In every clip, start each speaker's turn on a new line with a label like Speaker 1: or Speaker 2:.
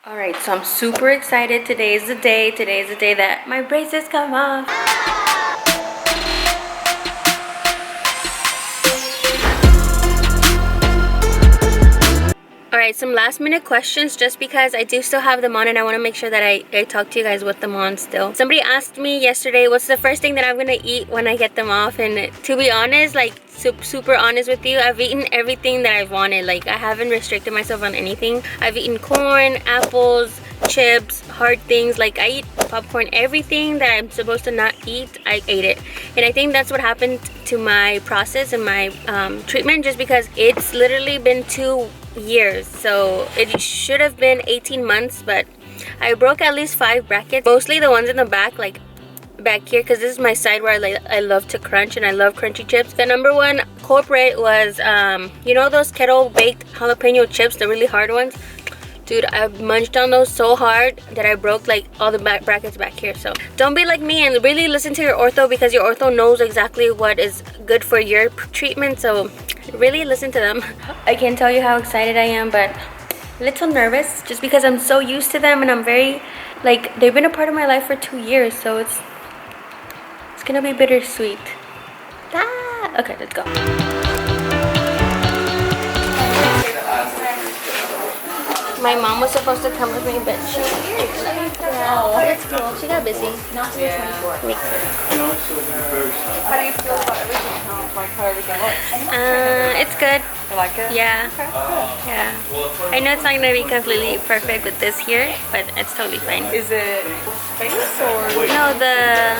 Speaker 1: Alright, so I'm super excited. Today is the day that my braces come off. Alright, some last minute questions just because I do still have them on and I want to make sure that I talk to you guys with them on still. Somebody asked me yesterday what's the first thing that I'm going to eat when I get them off, and to be honest, like super honest with you, I've eaten everything that I've wanted. Like, I haven't restricted myself on anything. I've eaten corn, apples, chips, hard things. Like, I eat popcorn. Everything that I'm supposed to not eat, I ate it. And I think that's what happened to my process and my treatment, just because it's literally been 2 years. So it should have been 18 months, but I broke at least 5 brackets, mostly the ones in the back, like back here, because this is my side where I love to crunch and I love crunchy chips. The number one culprit was you know those kettle baked jalapeno chips, the really hard ones. Dude, I munched on those so hard that I broke like all the brackets back here. So don't be like me and really listen to your ortho, because your ortho knows exactly what is good for your treatment. So really listen to them. I can't tell you how excited I am, but a little nervous just because I'm so used to them and I'm very, like, they've been a part of my life for 2 years. So it's gonna be bittersweet. Ah! Okay, let's go. My mom was supposed to come with me, but she oh, it's cool. She got busy. Not to the 24th. How do you feel about everything? How everything looks? It's good. You like it? Yeah. Okay. Yeah. I know it's not gonna be completely perfect with this here, but it's totally fine. Is it face or? No, the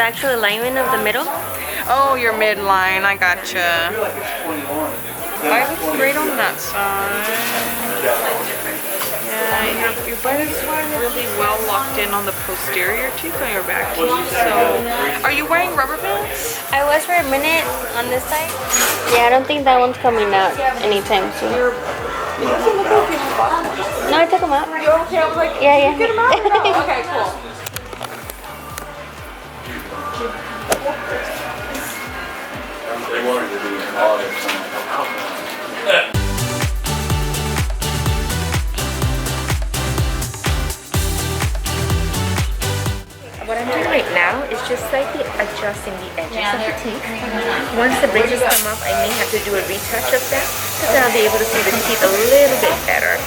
Speaker 1: actual alignment of the middle.
Speaker 2: Oh, your midline. I gotcha. I look great on that side. Yeah, your butt is really well locked in on the posterior teeth on your back teeth. So, are you wearing rubber bands?
Speaker 1: I was for a minute on this side. Yeah, I don't think that one's coming out anytime soon. No, I took them out.
Speaker 2: You okay? I was like,
Speaker 1: yeah.
Speaker 2: Get them out? No? Okay, cool.
Speaker 3: They wanted to do an audit.
Speaker 4: What I'm doing right now is just slightly adjusting the edges of the teeth. Once the bridges come up, I may have to do a retouch of that, because then I'll be able to see the teeth a little bit better.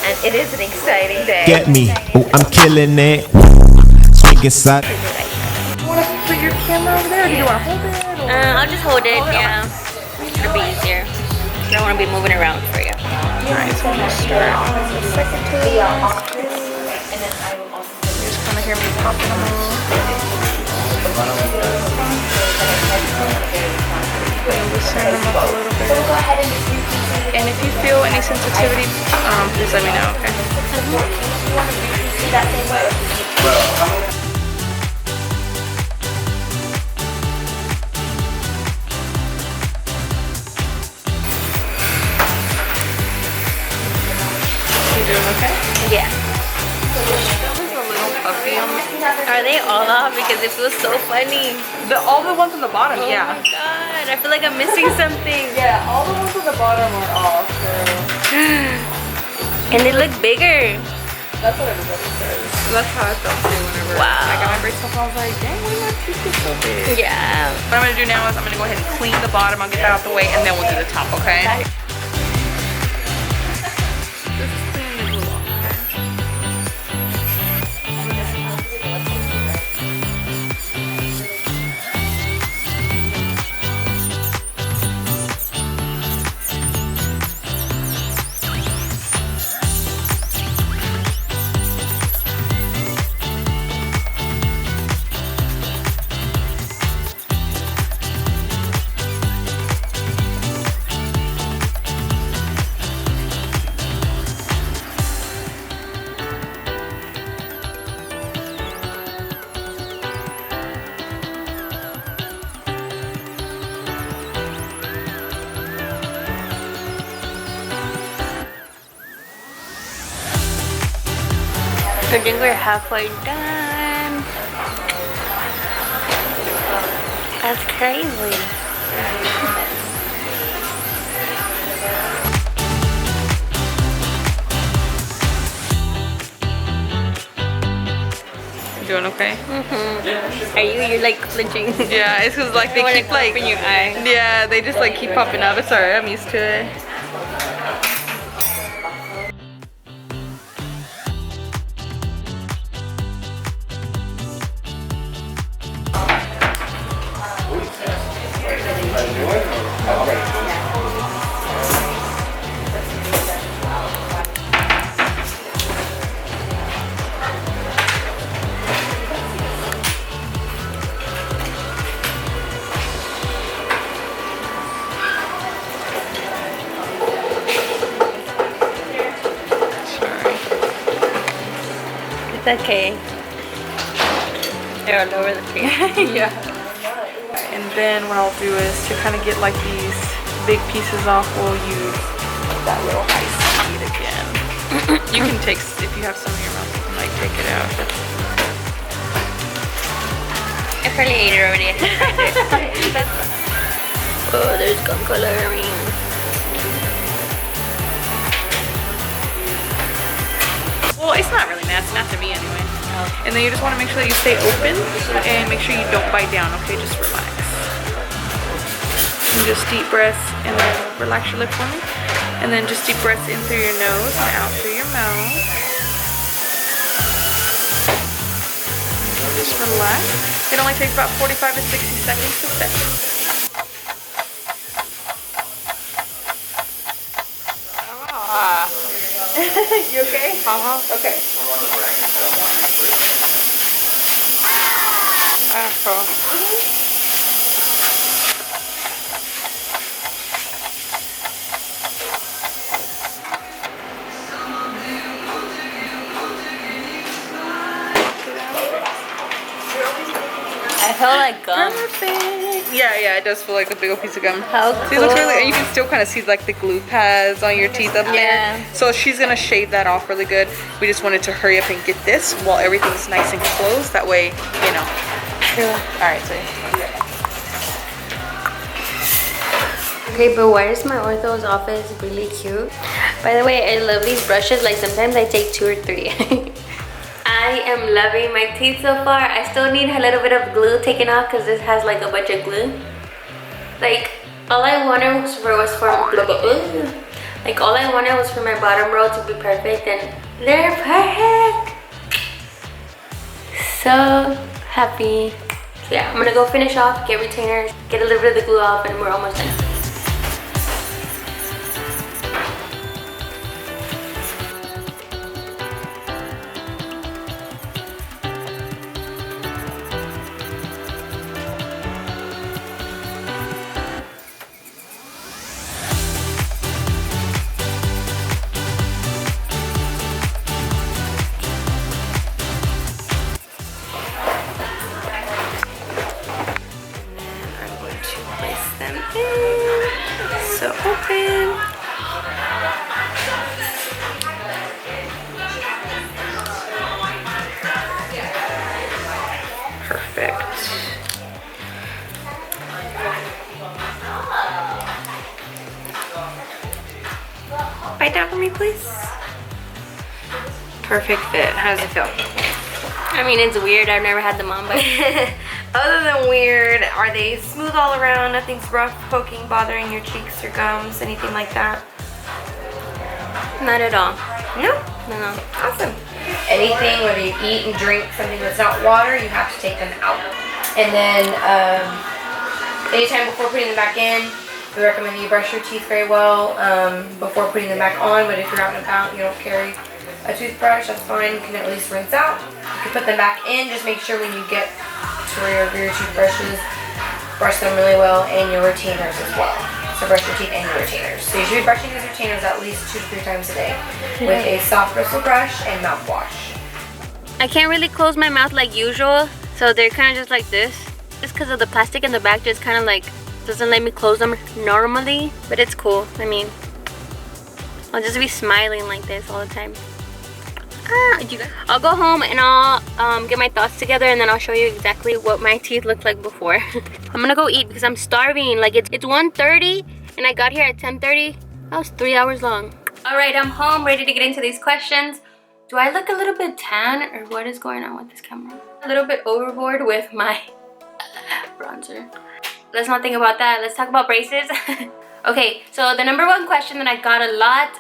Speaker 4: And it is an exciting day.
Speaker 5: Get me, oh, I'm killing it. Swing inside.
Speaker 4: You want to put your camera over there, or do you want to hold it?
Speaker 1: I'll just hold it, yeah. It'll be easier. I don't want to be moving around for you.
Speaker 4: Alright, so I'm going to start on the second tooth. You just kind of hear me popping them all. Loosen them up a little bit. And if you feel any sensitivity, please let me know, okay? You doing okay?
Speaker 1: Yeah.
Speaker 4: Are
Speaker 1: they all off? Because it feels so funny.
Speaker 2: All the ones on the bottom,
Speaker 1: Oh
Speaker 2: yeah.
Speaker 1: my god, I feel like I'm missing something.
Speaker 2: Yeah, all the ones on the bottom are off. So.
Speaker 1: And they look bigger.
Speaker 2: That's what everybody says. That's how I felt too whenever I got my braces off. I was like, dang, why my teeth get so big?
Speaker 1: Yeah.
Speaker 2: What I'm going to do now is I'm going to go ahead and clean the bottom. I'll get that out the way, and then we'll do the top, okay?
Speaker 1: I think we're halfway done. That's crazy.
Speaker 2: doing okay?
Speaker 1: Are you? You're like flinching.
Speaker 2: Yeah, it's because like they keep like
Speaker 1: in your eye.
Speaker 2: yeah, they just like keep popping up. It's alright, I'm used to it.
Speaker 1: It's okay. They're all over the place.
Speaker 2: Yeah. And then what I'll do is to kind of get like these big pieces off, we'll use that little ice speed again. You can take, if you have some in your mouth, you can like take it out.
Speaker 1: I probably ate it already. Oh, there's gum coloring.
Speaker 2: Well, it's not really nasty, not to me anyway. And then you just want to make sure that you stay open and make sure you don't bite down, okay? Just relax. And just deep breaths and then relax your lip for me. And then just deep breaths in through your nose and out through your mouth. Just relax. It only takes about 45 to 60 seconds to set. You okay? Okay.
Speaker 1: I felt like gum.
Speaker 2: Perfect. Yeah, it does feel like a big old piece of gum.
Speaker 1: How
Speaker 2: See, it looks
Speaker 1: cool.
Speaker 2: really, and you can still kind of see like the glue pads on your teeth up
Speaker 1: Yeah.
Speaker 2: there. So she's gonna shave that off really good. We just wanted to hurry up and get this while everything's nice and closed. That way, you know. All right, so.
Speaker 1: Okay, but why is my ortho's office really cute? By the way, I love these brushes. Like sometimes I take 2 or 3. I am loving my teeth so far. I still need a little bit of glue taken off because this has like a bunch of glue. Like all I wanted was for my bottom row to be perfect, and they're perfect. So happy. So yeah, I'm gonna go finish off, get retainers, get a little bit of the glue off, and we're almost done.
Speaker 2: So open. Perfect. Bite down for me, please. Perfect fit. How does it feel?
Speaker 1: I mean, it's weird. I've never had them on, but
Speaker 4: Other than weird, are they smooth all around? Nothing's rough, poking, bothering your cheeks or gums, anything like that?
Speaker 1: not at all.
Speaker 4: No?
Speaker 1: No.
Speaker 4: Awesome. Anything, whether you eat and drink something that's not water, you have to take them out. And then anytime before putting them back in, we recommend you brush your teeth very well before putting them back on. But if you're out and about, you don't carry a toothbrush, that's fine. You can at least rinse out. You can put them back in. Just make sure when you get to where your toothbrushes, brush them really well, and your retainers as well. So brush your teeth and your retainers. So you should be brushing these retainers at least 2 to 3 times a day with a soft bristle brush and mouthwash.
Speaker 1: I can't really close my mouth like usual, so they're kind of just like this. Just because of the plastic in the back, just kind of like doesn't let me close them normally, but it's cool. I mean, I'll just be smiling like this all the time. I'll go home and I'll get my thoughts together, and then I'll show you exactly what my teeth looked like before. I'm gonna go eat because I'm starving. Like it's 1:30 and I got here at 10:30. That was 3 hours long. All right, I'm home, ready to get into these questions. Do I look a little bit tan or what is going on with this camera? A little bit overboard with my bronzer. Let's not think about that. Let's talk about braces. Okay, so the number one question that I got a lot,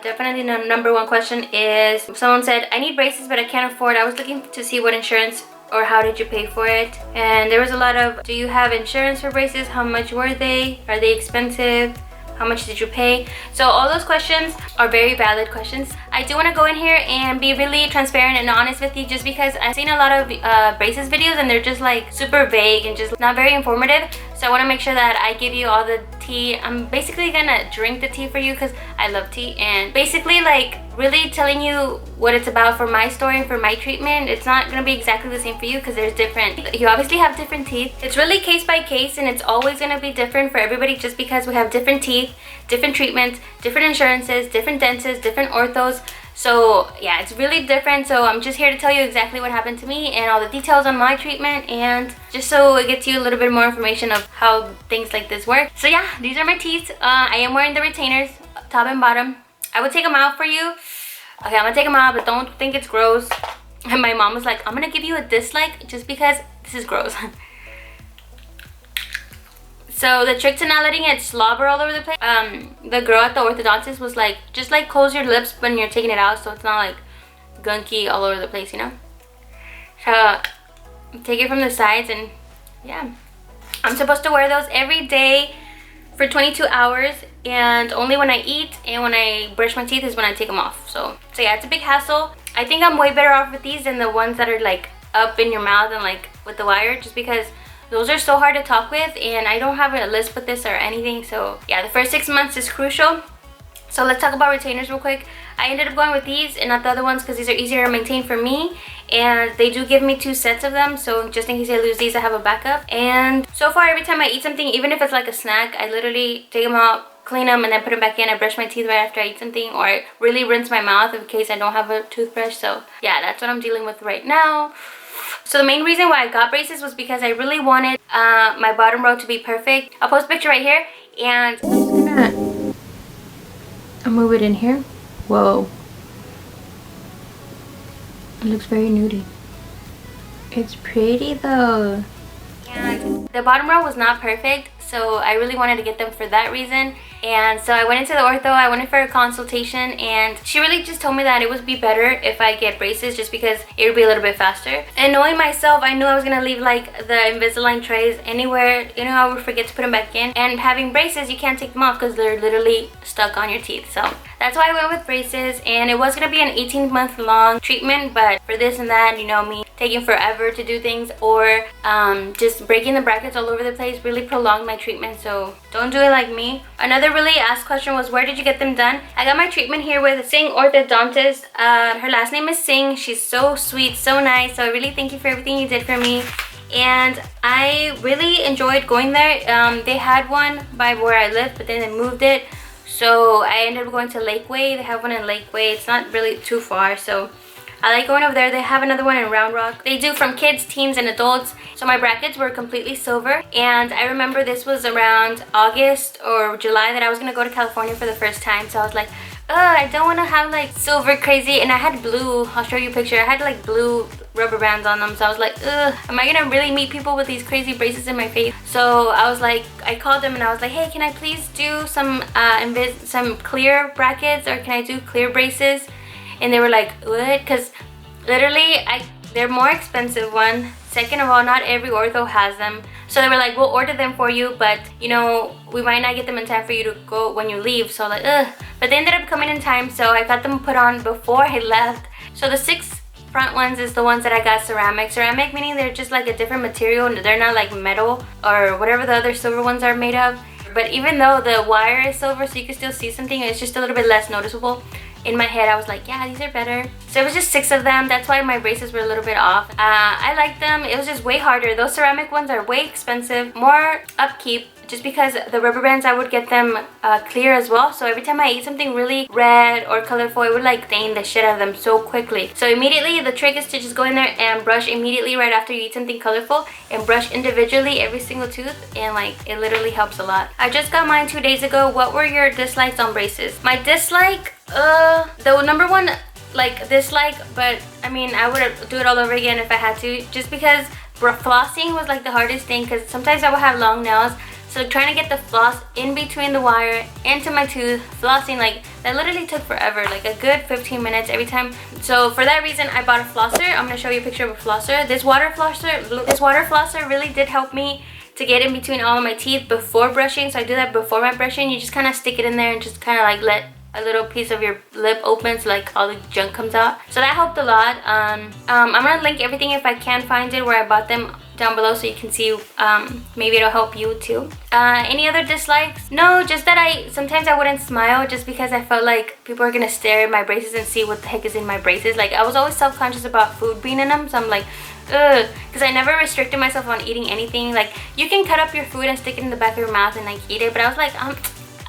Speaker 1: definitely the number one question is, someone said, I need braces but I can't afford. I was looking to see what insurance or how did you pay for it? And there was a lot of, do you have insurance for braces? How much were they? Are they expensive? How much did you pay? So all those questions are very valid questions. I do want to go in here and be really transparent and honest with you, just because I've seen a lot of braces videos and they're just like super vague and just not very informative. So I want to make sure that I give you all the tea. I'm basically gonna drink the tea for you because I love tea, and basically like really telling you what it's about for my story and for my treatment. It's not gonna be exactly the same for you because there's different, you obviously have different teeth. It's really case by case and it's always gonna be different for everybody, just because we have different teeth, different treatments, different insurances, different dentists, different orthos. So yeah, it's really different. So I'm just here to tell you exactly what happened to me and all the details on my treatment, and just so it gets you a little bit more information of how things like this work. So yeah, these are my teeth. I am wearing the retainers, top and bottom. I would take them out for you. Okay, I'm gonna take them out, but don't think it's gross. And my mom was like, I'm gonna give you a dislike just because this is gross. So the trick to not letting it slobber all over the place, the girl at the orthodontist was like, just like close your lips when you're taking it out so it's not like gunky all over the place, you know? So take it from the sides, and yeah. I'm supposed to wear those every day for 22 hours, and only when I eat and when I brush my teeth is when I take them off. So yeah, it's a big hassle. I think I'm way better off with these than the ones that are like up in your mouth and like with the wire, just because those are so hard to talk with and I don't have a lisp with this or anything. So yeah, the first 6 months is crucial. So let's talk about retainers real quick. I ended up going with these and not the other ones because these are easier to maintain for me, and they do give me 2 sets of them, so just in case I lose these I have a backup. And so far every time I eat something, even if it's like a snack, I literally take them out, clean them, and then put them back in. I brush my teeth right after I eat something, or I really rinse my mouth in case I don't have a toothbrush. So yeah, that's what I'm dealing with right now. So the main reason why I got braces was because I really wanted my bottom row to be perfect. I'll post a picture right here, and I'm just gonna move it in here. Whoa. It looks very nudie. It's pretty though. And the bottom row was not perfect, so I really wanted to get them for that reason. And so I went into the ortho, I went in for a consultation, and she really just told me that it would be better if I get braces just because it would be a little bit faster. And knowing myself, I knew I was gonna leave like the Invisalign trays anywhere, you know, I would forget to put them back in. And having braces, you can't take them off because they're literally stuck on your teeth. So that's why I went with braces, and it was gonna be an 18-month long treatment, but for this and that, you know, me taking forever to do things, or just breaking the brackets all over the place really prolonged my treatment. So don't do it like me. Another really asked question was, where did you get them done? I got my treatment here with Singh orthodontist. Her last name is Singh. She's so sweet, so nice. So I really thank you for everything you did for me, and I really enjoyed going there. They had one by where I live, but then they moved it, so I ended up going to Lakeway. They have one in Lakeway. It's not really too far, so I like going over there. They have another one in Round Rock. They do from kids, teens, and adults. So my brackets were completely silver, and I remember this was around August or July that I was gonna go to California for the first time. So I was like, I don't want to have like silver crazy, and I had blue. I'll show you a picture. I had like blue rubber bands on them, so I was like, am I gonna really meet people with these crazy braces in my face? So I was like, I called them and I was like, hey, can I please do some clear brackets, or can I do clear braces? And they were like, what? Because literally they're more expensive, one. Second of all, not every ortho has them. So they were like, we'll order them for you, but you know, we might not get them in time for you to go when you leave. So like, but they ended up coming in time, so I got them put on before I left. So the 6 front ones is the ones that I got ceramic. Ceramic meaning they're just like a different material, and they're not like metal or whatever the other silver ones are made of. But even though the wire is silver, so you can still see something, it's just a little bit less noticeable. In my head, I was like, yeah, these are better. So it was just 6 of them. That's why my braces were a little bit off. I liked them. It was just way harder. Those ceramic ones are way expensive, more upkeep, just because the rubber bands, I would get them clear as well. So every time I ate something really red or colorful, it would like stain the shit out of them so quickly. So immediately, the trick is to just go in there and brush immediately right after you eat something colorful, and brush individually every single tooth, and like it literally helps a lot. I just got mine 2 days ago. What were your dislikes on braces? My dislike, the number one like dislike, but I mean I would do it all over again if I had to, just because flossing was like the hardest thing, because sometimes I would have long nails, so trying to get the floss in between the wire into my tooth, flossing, like that literally took forever, like a good 15 minutes every time. So for that reason I bought a flosser. I'm gonna show you a picture of a flosser. This water flosser really did help me to get in between all of my teeth before brushing. So I do that before my brushing. You just kind of stick it in there and just kind of like let a little piece of your lip open so like all the junk comes out. So that helped a lot. I'm gonna link everything if I can find it where I bought them down below so you can see. Maybe it'll help you too. Any other dislikes? No, just that sometimes I wouldn't smile just because I felt like people are gonna stare at my braces and see what the heck is in my braces. Like I was always self-conscious about food being in them, so I'm like, ugh, because I never restricted myself on eating anything. Like you can cut up your food and stick it in the back of your mouth and like eat it, but I was like,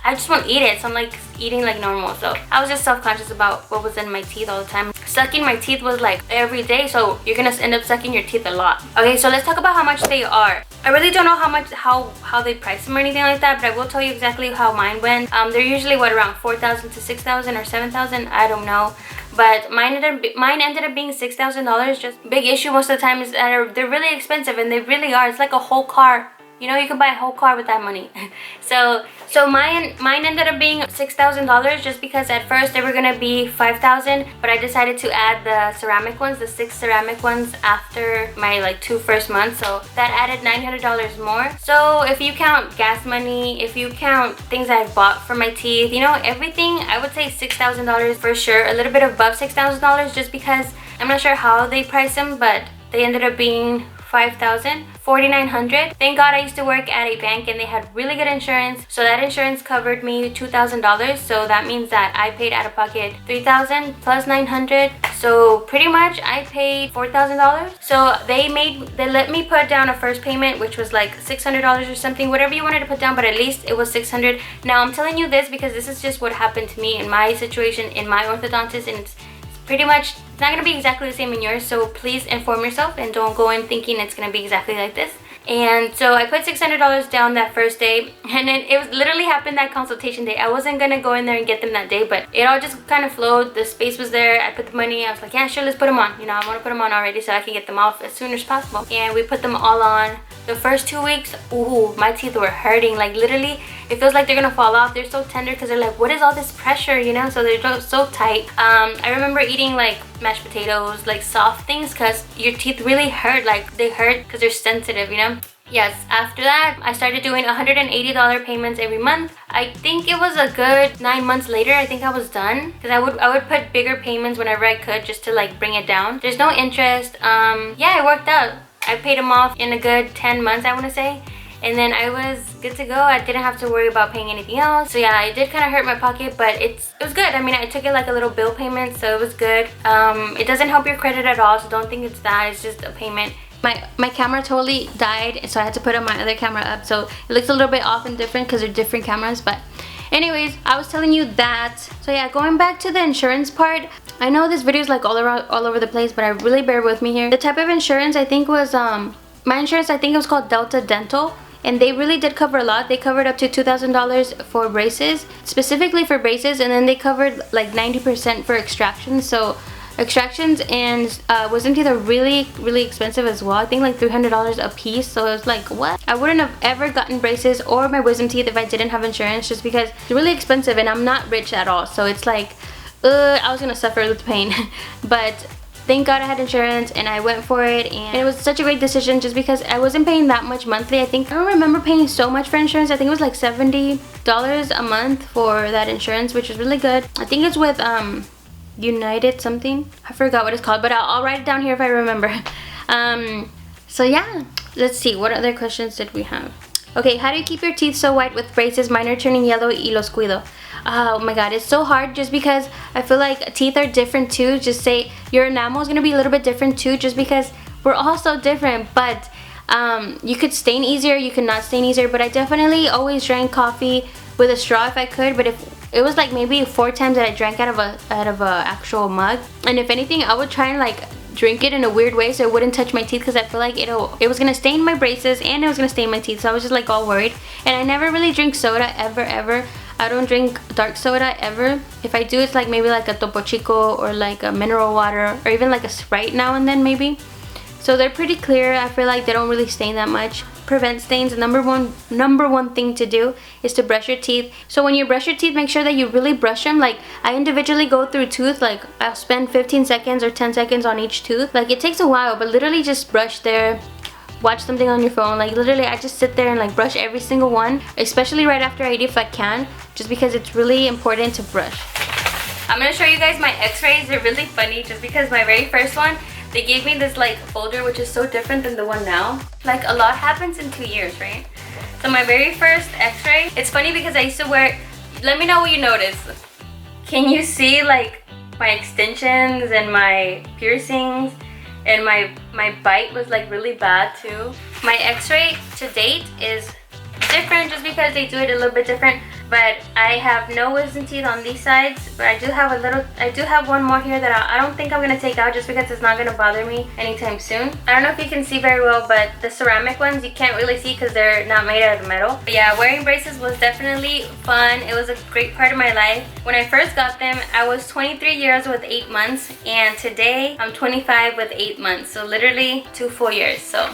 Speaker 1: I just won't eat it, so I'm like eating like normal. So I was just self-conscious about what was in my teeth all the time. Sucking my teeth was like every day, so you're gonna end up sucking your teeth a lot. Okay, so let's talk about how much they are. I really don't know how they price them or anything like that, but I will tell you exactly how mine went. They're usually what, around 4,000 to 6,000 or 7,000, I don't know. But mine ended up being $6,000. Just big issue most of the time is that they're really expensive, and they really are. It's like a whole car. You know, you can buy a whole car with that money. so mine ended up being $6,000 just because at first they were gonna be $5,000, but I decided to add the ceramic ones, the 6 ceramic ones, after my like 2 first months. So that added $900 more. So if you count gas money, if you count things I've bought for my teeth, you know, everything, I would say $6,000 for sure. A little bit above $6,000 just because I'm not sure how they price them, but they ended up being $4,900. Thank God I used to work at a bank and they had really good insurance. So that insurance covered me $2,000. So that means that I paid out of pocket $3,000 plus $900. So pretty much I paid $4,000. So they let me put down a first payment, which was like $600 or something, whatever you wanted to put down, but at least it was $600. Now I'm telling you this because this is just what happened to me in my situation, in my orthodontist, and it's pretty much, it's not going to be exactly the same in yours, so please inform yourself and don't go in thinking it's going to be exactly like this. And so I put $600 down that first day, and then it was literally happened that consultation day. I wasn't going to go in there and get them that day, but it all just kind of flowed. The space was there. I put the money. I was like, yeah, sure, let's put them on. You know, I want to put them on already so I can get them off as soon as possible. And we put them all on. The first 2 weeks, ooh, my teeth were hurting. Like literally, it feels like they're gonna fall off. They're so tender because they're like, what is all this pressure, you know? So they're so tight. I remember eating like mashed potatoes, like soft things, because your teeth really hurt. Like they hurt because they're sensitive, you know? Yes, after that, I started doing $180 payments every month. I think it was a good 9 months later, I think I was done. Because I would put bigger payments whenever I could just to like bring it down. There's no interest. Yeah, it worked out. I paid them off in a good 10 months, I want to say. And then I was good to go. I didn't have to worry about paying anything else. So yeah, it did kind of hurt my pocket, but it was good. I mean, I took it like a little bill payment, so it was good. It doesn't help your credit at all, so don't think it's that. It's just a payment. My camera totally died, so I had to put my other camera up. So it looks a little bit off and different because they're different cameras. But anyways, I was telling you that. So yeah, going back to the insurance part. I know this video is like all over the place, but I really bear with me here. The type of insurance I think was my insurance, I think it was called Delta Dental. And they really did cover a lot. They covered up to $2,000 for braces, specifically for braces, and then they covered like 90% for extractions. So extractions and wisdom teeth are really expensive as well. I think like $300 a piece. So it was like, what? I wouldn't have ever gotten braces or my wisdom teeth if I didn't have insurance, just because it's really expensive and I'm not rich at all. So it's like, I was gonna suffer with pain. But thank God I had insurance and I went for it, and it was such a great decision just because I wasn't paying that much monthly. I don't remember paying so much for insurance. I think it was like $70 a month for that insurance, which was really good. I think it's with United something. I forgot what it's called, but I'll write it down here if I remember. So yeah, let's see, what other questions did we have? Okay, how do you keep your teeth so white with braces? Mine are turning yellow y los cuido. Oh my god, it's so hard just because I feel like teeth are different too. Just say your enamel is going to be a little bit different too, just because we're all so different. But you could stain easier, you could not stain easier, but I definitely always drank coffee with a straw if I could. But if it was like maybe 4 times that I drank out of a actual mug, and if anything I would try and like drink it in a weird way so it wouldn't touch my teeth, because I feel like it was gonna stain my braces and it was gonna stain my teeth. So I was just like all worried. And I never really drink soda ever. I don't drink dark soda ever. If I do, it's like maybe like a Topo Chico or like a mineral water or even like a Sprite now and then maybe. So they're pretty clear. I feel like they don't really stain that much. Prevent stains. The number one thing to do is to brush your teeth. So when you brush your teeth, make sure that you really brush them. Like I individually go through tooth, like I'll spend 15 seconds or 10 seconds on each tooth. Like it takes a while, but literally just brush there, watch something on your phone. Like literally I just sit there and like brush every single one, especially right after I eat if I can, just because it's really important to brush. I'm gonna show you guys my x-rays. They're really funny just because my very first one, they gave me this like folder which is so different than the one now. Like a lot happens in 2 years, right? So my very first x-ray, it's funny because I used to wear, let me know what you notice. Can you see like my extensions and my piercings? And my bite was like really bad too. My x-ray to date is different just because they do it a little bit different. But I have no wisdom teeth on these sides, but I do have one more here that I don't think I'm gonna take out just because it's not gonna bother me anytime soon. I don't know if you can see very well, but the ceramic ones you can't really see because they're not made out of metal. But yeah, wearing braces was definitely fun. It was a great part of my life. When I first got them, I was 23 years with 8 months, and today I'm 25 with 8 months. So literally 2 full years. So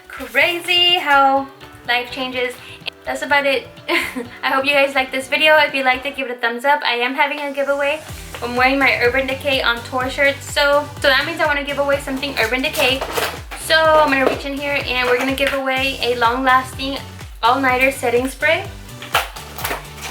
Speaker 1: crazy how life changes. That's about it. I hope you guys liked this video. If you liked it, give it a thumbs up. I am having a giveaway. I'm wearing my Urban Decay on tour shirt, so that means I want to give away something Urban Decay. So I'm gonna reach in here and we're gonna give away a long-lasting all-nighter setting spray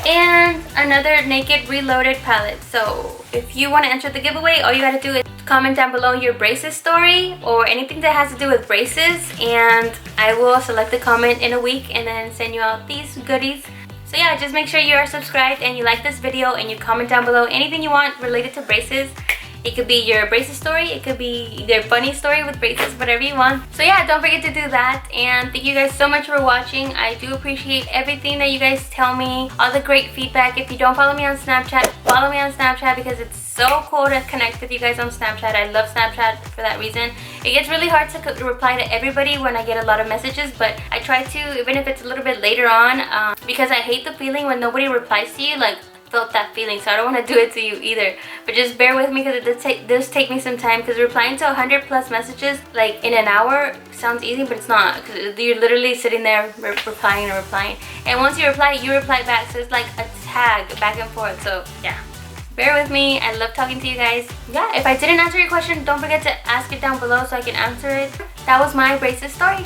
Speaker 1: and another Naked Reloaded palette. So if you want to enter the giveaway, all you gotta do is comment down below your braces story or anything that has to do with braces, and I will select the comment in a week and then send you out these goodies. So yeah, just make sure you are subscribed and you like this video and you comment down below anything you want related to braces. It could be your braces story, it could be their funny story with braces, whatever you want. So yeah, don't forget to do that, and thank you guys so much for watching. I do appreciate everything that you guys tell me, all the great feedback. If you don't follow me on Snapchat, follow me on Snapchat because it's so cool to connect with you guys on Snapchat. I love Snapchat for that reason. It gets really hard to reply to everybody when I get a lot of messages, but I try to, even if it's a little bit later on, because I hate the feeling when nobody replies to you. Like, felt that feeling, so I don't want to do it to you either. But just bear with me because it does take me some time, because replying to 100+ messages like in an hour sounds easy, but it's not, because you're literally sitting there replying and replying, and once you reply back, so it's like a tag back and forth. So yeah, bear with me. I love talking to you guys. Yeah, if I didn't answer your question, don't forget to ask it down below so I can answer it. That was my braces story.